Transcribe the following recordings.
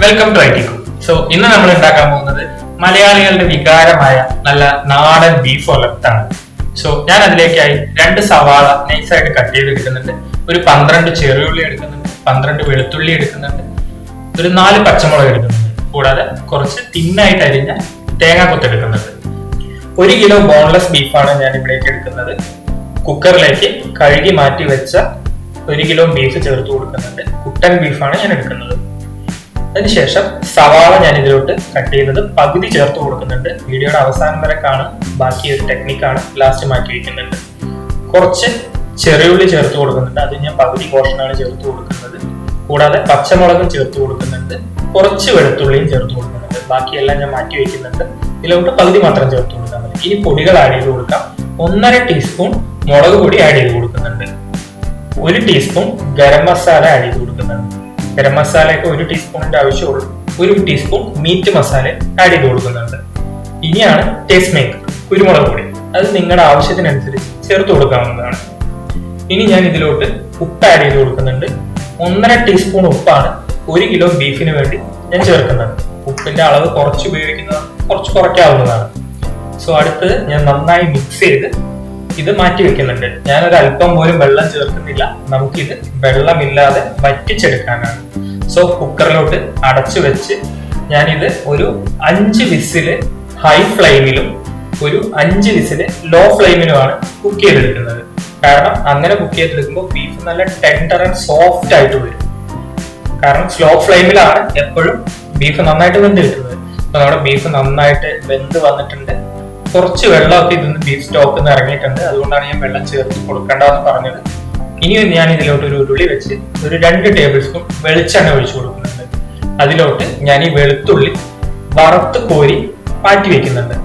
Welcome to I T cook. So ഇന്ന് നമ്മൾ ഉണ്ടാക്കാൻ പോകുന്നത് മലയാളികളുടെ വികാരമായ നല്ല നാടൻ ബീഫ് ഒലത്താണ്. സോ ഞാൻ അതിലേക്കായി 2 സവാള നൈസായിട്ട് കട്ട് ചെയ്തെടുക്കുന്നുണ്ട്, ഒരു 12 ചെറിയുള്ളി എടുക്കുന്നുണ്ട്, 12 വെളുത്തുള്ളി എടുക്കുന്നുണ്ട്, ഒരു 4 പച്ചമുളക് എടുക്കുന്നുണ്ട്, കൂടാതെ കുറച്ച് തിന്നായിട്ട് അരിഞ്ഞ തേങ്ങാക്കൊത്ത് എടുക്കുന്നുണ്ട്. 1 കിലോ ബോൺലെസ് ബീഫാണ് ഞാൻ ഇവിടേക്ക് എടുക്കുന്നത്. കുക്കറിലേക്ക് കഴുകി മാറ്റി വെച്ച 1 കിലോ ബീഫ് ചേർത്ത് കൊടുക്കുന്നുണ്ട്. കുട്ടൻ ബീഫാണ് ഞാൻ എടുക്കുന്നത്. അതിനുശേഷം സവാള ഞാൻ ഇതിലോട്ട് കട്ട് ചെയ്തത് പകുതി ചേർത്ത് കൊടുക്കുന്നുണ്ട്. വീഡിയോയുടെ അവസാനം വരെ കാണും, ബാക്കി ഒരു ടെക്നിക്കാണ്, ലാസ്റ്റ് മാറ്റി വയ്ക്കുന്നുണ്ട്. കുറച്ച് ചെറിയുള്ളി ചേർത്ത് കൊടുക്കുന്നുണ്ട്, അത് ഞാൻ പകുതി പോർഷനാണ് ചേർത്ത് കൊടുക്കുന്നത്. കൂടാതെ പച്ചമുളകും ചേർത്ത് കൊടുക്കുന്നുണ്ട്, കുറച്ച് വെളുത്തുള്ളിയും ചേർത്ത് കൊടുക്കുന്നുണ്ട്, ബാക്കിയെല്ലാം ഞാൻ മാറ്റി വയ്ക്കുന്നുണ്ട്. ഇതിലോട്ട് പകുതി മാത്രം ചേർത്ത് കൊടുക്കാൻ മതി. ഇനി പൊടികൾ ആഡ് ചെയ്ത് കൊടുക്കാം. 1.5 ടീസ്പൂൺ മുളക് പൊടി ആഡ് ചെയ്ത് കൊടുക്കുന്നുണ്ട്, 1 ടീസ്പൂൺ ഗരം മസാല ആഡ് ചെയ്ത് കൊടുക്കുന്നുണ്ട്. ഗരം മസാലയൊക്കെ 1 ടീസ്പൂണിന്റെ ആവശ്യമുള്ളൂ. 1 ടീസ്പൂൺ മീറ്റ് മസാല ആഡ് ചെയ്ത് കൊടുക്കുന്നുണ്ട്. ഇനിയാണ് ടേസ്റ്റ് മേക്കർ, കുരുമുളക് പൊടി. അത് നിങ്ങളുടെ ആവശ്യത്തിനനുസരിച്ച് ചേർത്ത് കൊടുക്കാവുന്നതാണ്. ഇനി ഞാൻ ഇതിലോട്ട് ഉപ്പ് ആഡ് ചെയ്ത് കൊടുക്കുന്നുണ്ട്. 1.5 ടീസ്പൂൺ ഉപ്പാണ് 1 കിലോ ബീഫിന് വേണ്ടി ഞാൻ ചേർക്കുന്നത്. ഉപ്പിന്റെ അളവ് കുറച്ച് ഉപയോഗിക്കുന്നത് കുറച്ച് കുറയ്ക്കാവുന്നതാണ്. സോ അടുത്തത് ഞാൻ നന്നായി മിക്സ് ചെയ്ത് ഇത് മാറ്റി വെക്കുന്നുണ്ട്. ഞാനൊരു അല്പം പോലും വെള്ളം ചേർക്കുന്നില്ല, നമുക്കിത് വെള്ളമില്ലാതെ വറ്റിച്ചെടുക്കാനാണ്. സോ കുക്കറിലോട്ട് അടച്ചു വെച്ച് ഞാനിത് ഒരു 5 വിസില് ഹൈ ഫ്ലെയിമിലും ഒരു 5 വിസില് ലോ ഫ്ലെയിമിലുമാണ് കുക്ക് ചെയ്തെടുക്കുന്നത്. കാരണം അങ്ങനെ കുക്ക് ചെയ്തെടുക്കുമ്പോൾ ബീഫ് നല്ല ടെൻഡർ ആൻഡ് സോഫ്റ്റ് ആയിട്ട് വരും. കാരണം സ്ലോ ഫ്ലെയിമിലാണ് എപ്പോഴും ബീഫ് നന്നായിട്ട് വെന്ത് കിട്ടുന്നത്. അപ്പൊ നമ്മുടെ ബീഫ് നന്നായിട്ട് വെന്ത് വന്നിട്ടുണ്ട്. കുറച്ച് വെള്ളമൊക്കെ ഇതിന്ന് ബീഫ് സ്റ്റോക്കിൽ നിന്ന് ഇറങ്ങിയിട്ടുണ്ട്, അതുകൊണ്ടാണ് ഞാൻ വെള്ളം ചേർത്ത് കൊടുക്കേണ്ടതെന്ന് പറഞ്ഞത്. ഇനിയും ഞാൻ ഇതിലോട്ട് ഒരു ഉരുളി വെച്ച് ഒരു 2 ടേബിൾ സ്പൂൺ വെളിച്ചെണ്ണ ഒഴിച്ചു കൊടുക്കുന്നുണ്ട്. അതിലോട്ട് ഞാൻ ഈ വെളുത്തുള്ളി വറുത്ത് കോരി മാറ്റി വെക്കുന്നുണ്ട്.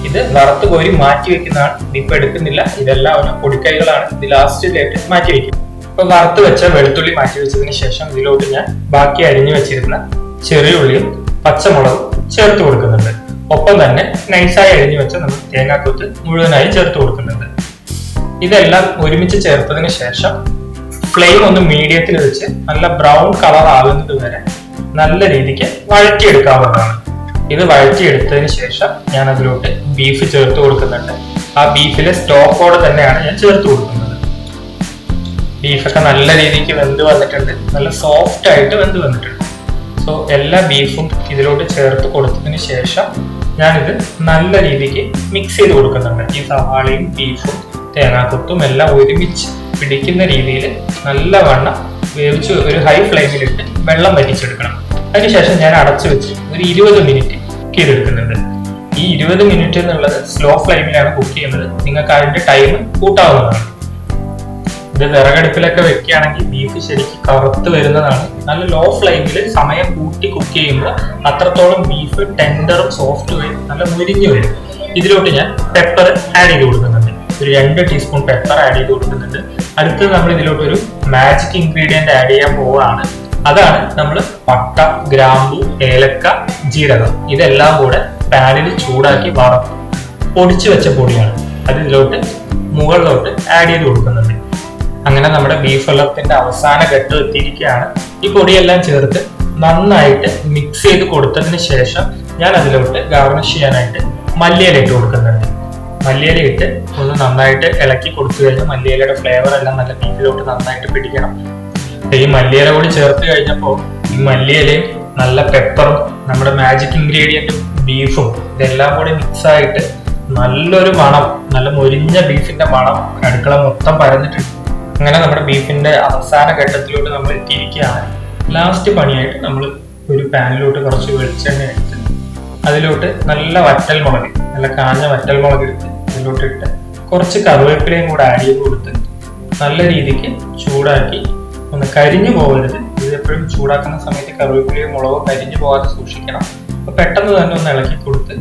ഇത് വറുത്ത് കോരി മാറ്റി വെക്കുന്നതാണ്, ഇതിപ്പോ എടുക്കുന്നില്ല. ഇതെല്ലാം ഒരു പൊടിക്കൈകളാണ്, ഇത് ലാസ്റ്റിലേക്ക് മാറ്റി വെക്കും. ഇപ്പൊ വറുത്ത് വെച്ച വെളുത്തുള്ളി മാറ്റി വെച്ചതിന് ശേഷം ഇതിലോട്ട് ഞാൻ ബാക്കി അരിഞ്ഞു വെച്ചിരുന്ന ചെറിയുള്ളിയും പച്ചമുളകും ചേർത്ത് കൊടുക്കുന്നുണ്ട്. ഒപ്പം തന്നെ നൈസായി അരിഞ്ഞു വെച്ച നമ്മൾ തേങ്ങാക്കൊത്ത് മുഴുവനായി ചേർത്ത് കൊടുക്കുന്നുണ്ട്. ഇതെല്ലാം ഒരുമിച്ച് ചേർത്തതിന് ശേഷം ഫ്ലെയിം ഒന്ന് മീഡിയത്തിൽ വെച്ച് നല്ല ബ്രൗൺ കളർ ആകുന്നത് വരെ നല്ല രീതിക്ക് വഴറ്റിയെടുക്കാവുന്നതാണ്. ഇത് വഴറ്റിയെടുത്തതിന് ശേഷം ഞാൻ അതിലോട്ട് ബീഫ് ചേർത്ത് കൊടുക്കുന്നുണ്ട്. ആ ബീഫിലെ സ്റ്റോക്കോടെ തന്നെയാണ് ഞാൻ ചേർത്ത് കൊടുക്കുന്നത്. ബീഫൊക്കെ നല്ല രീതിക്ക് വെന്ത് വന്നിട്ടുണ്ട്, നല്ല സോഫ്റ്റ് ആയിട്ട് വെന്ത് വന്നിട്ടുണ്ട്. സോ എല്ലാ ബീഫും ഇതിലോട്ട് ചേർത്ത് കൊടുത്തതിന് ശേഷം ഞാനിത് നല്ല രീതിക്ക് മിക്സ് ചെയ്ത് കൊടുക്കുന്നുണ്ട്. ഈ സവാളയും ബീഫും തേങ്ങാക്കൊത്തും എല്ലാം ഒരുമിച്ച് പിടിക്കുന്ന രീതിയിൽ നല്ലവണ്ണം വേവിച്ച് ഒരു ഹൈ ഫ്ലെയിമിലിട്ട് വെള്ളം വറ്റിച്ചെടുക്കണം. അതിനുശേഷം ഞാൻ അടച്ചു വെച്ച് ഒരു 20 മിനിറ്റ് കുക്ക് ചെയ്തെടുക്കുന്നുണ്ട്. ഈ 20 മിനിറ്റ് എന്നുള്ളത് സ്ലോ ഫ്ലെയിമിലാണ് കുക്ക് ചെയ്യുന്നത്, നിങ്ങൾക്ക് അതിന്റെ ടൈം കൂട്ടാവുന്നതാണ്. ഇത് വിറകടുപ്പിലൊക്കെ വെക്കുകയാണെങ്കിൽ ബീഫ് ശരിക്കും കറുത്ത് വരുന്നതാണ്. നല്ല ലോ ഫ്ലെയിമിൽ സമയം കൂട്ടി കുക്ക് ചെയ്യുമ്പോൾ അത്രത്തോളം ബീഫ് ടെൻഡറും സോഫ്റ്റ് വരും, നല്ല മുരിഞ്ഞു വരും. ഇതിലോട്ട് ഞാൻ പെപ്പർ ആഡ് ചെയ്ത് കൊടുക്കുന്നുണ്ട്. ഒരു 2 ടീസ്പൂൺ പെപ്പർ ആഡ് ചെയ്ത് കൊടുക്കുന്നുണ്ട്. അടുത്തത് നമ്മൾ ഇതിലോട്ട് ഒരു മാജിക് ഇൻഗ്രീഡിയന്റ് ആഡ് ചെയ്യാൻ പോവുകയാണ്. അതാണ് നമ്മൾ പട്ട, ഗ്രാമ്പു, ഏലക്ക, ജീരകം ഇതെല്ലാം കൂടെ പാനിൽ ചൂടാക്കി വറുത്ത് പൊടിച്ചു വെച്ച പൊടിയാണ്. അത് ഇതിലോട്ട് മുകളിലോട്ട് ആഡ് ചെയ്ത് കൊടുക്കുന്നുണ്ട്. അങ്ങനെ നമ്മുടെ ബീഫ് ഒലത്തിന്റെ അവസാന ഘട്ടം എത്തിയിരിക്കുകയാണ്. ഈ പൊടിയെല്ലാം ചേർത്ത് നന്നായിട്ട് മിക്സ് ചെയ്ത് കൊടുത്തതിന് ശേഷം ഞാൻ അതിലോട്ട് ഗാർണിഷ് ചെയ്യാനായിട്ട് മല്ലിയില ഇട്ട് കൊടുക്കുന്നുണ്ട്. മല്ലിയില ഇട്ട് ഒന്ന് നന്നായിട്ട് ഇളക്കി കൊടുത്തു കഴിഞ്ഞാൽ മല്ലിയിലയുടെ ഫ്ലേവർ എല്ലാം നല്ല ബീഫിലോട്ട് നന്നായിട്ട് പിടിക്കണം. ഈ മല്ലിയില കൂടി ചേർത്ത് കഴിഞ്ഞപ്പോൾ ഈ മല്ലിയിലയും നല്ല പെപ്പറും നമ്മുടെ മാജിക് ഇൻഗ്രീഡിയന്റും ബീഫും ഇതെല്ലാം കൂടി മിക്സ് ആയിട്ട് നല്ലൊരു മണം, നല്ല മൊരിഞ്ഞ ബീഫിന്റെ മണം അടുക്കള മൊത്തം പരന്നിട്ടുണ്ട്. അങ്ങനെ നമ്മുടെ ബീഫിന്റെ അവസാന ഘട്ടത്തിലോട്ട് നമ്മൾ എത്തിയിരിക്കുകയാണ്. ലാസ്റ്റ് പണിയായിട്ട് നമ്മൾ ഒരു പാനിലോട്ട് കുറച്ച് വെളിച്ചെണ്ണ എടുത്ത് അതിലോട്ട് നല്ല വറ്റൽമുളക്, നല്ല കാഞ്ഞ വറ്റൽമുളക് എടുത്ത് അതിലോട്ട് ഇട്ട് കുറച്ച് കറിവേപ്പിലയും കൂടെ ആഡ് ചെയ്ത് കൊടുത്ത് നല്ല രീതിക്ക് ചൂടാക്കി, ഒന്ന് കരിഞ്ഞു പോകരുത്. ഇത് എപ്പോഴും ചൂടാക്കുന്ന സമയത്ത് കറിവേപ്പിലയും മുളകും കരിഞ്ഞു പോകാതെ സൂക്ഷിക്കണം. അപ്പൊ പെട്ടെന്ന് തന്നെ ഒന്ന് ഇളക്കി കൊടുത്ത്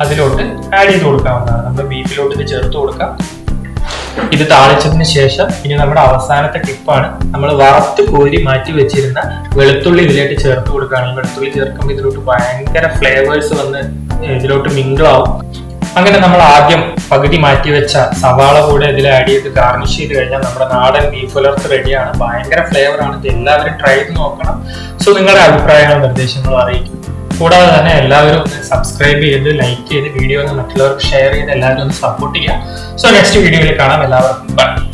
അതിലോട്ട് ആഡ് ചെയ്ത് കൊടുക്കാവുന്നതാണ്. നമ്മൾ ബീഫിലോട്ട് ഇത് ചേർത്ത് കൊടുക്കാം. ഇത് താളിച്ചതിന് ശേഷം ഇനി നമ്മുടെ അവസാനത്തെ ടിപ്പാണ്, നമ്മൾ വറുത്ത് കോരി മാറ്റി വെച്ചിരുന്ന വെളുത്തുള്ളി ഇതിലോട്ട് ചേർത്ത് കൊടുക്കുകയാണ്. വെളുത്തുള്ളി ചേർക്കുമ്പോൾ ഇതിലോട്ട് ഭയങ്കര ഫ്ലേവേഴ്സ് വന്ന് ഇതിലോട്ട് മിങ്കിൾ ആവും. അങ്ങനെ നമ്മൾ ആദ്യം പകുതി മാറ്റി വെച്ച സവാള കൂടെ ഇതിൽ ആഡ് ചെയ്ത് ഗാർണിഷ് ചെയ്ത് കഴിഞ്ഞാൽ നമ്മുടെ നാടൻ ബീഫ് ഉലർത്ത് റെഡിയാണ്. ഭയങ്കര ഫ്ലേവർ ആണ്. ഇത് എല്ലാവരും ട്രൈ ചെയ്ത് നോക്കണം. സോ നിങ്ങളുടെ അഭിപ്രായങ്ങളും നിർദ്ദേശങ്ങളും അറിയിക്കും. കൂടാതെ തന്നെ എല്ലാവരും ഒന്ന് സബ്സ്ക്രൈബ് ചെയ്ത് ലൈക്ക് ചെയ്ത് വീഡിയോ ഒന്ന് മറ്റുള്ളവർക്ക് ഷെയർ ചെയ്ത് എല്ലാവരും ഒന്ന് സപ്പോർട്ട് ചെയ്യുക. സോ നെക്സ്റ്റ് വീഡിയോയിൽ കാണാം. എല്ലാവർക്കും ബൈ.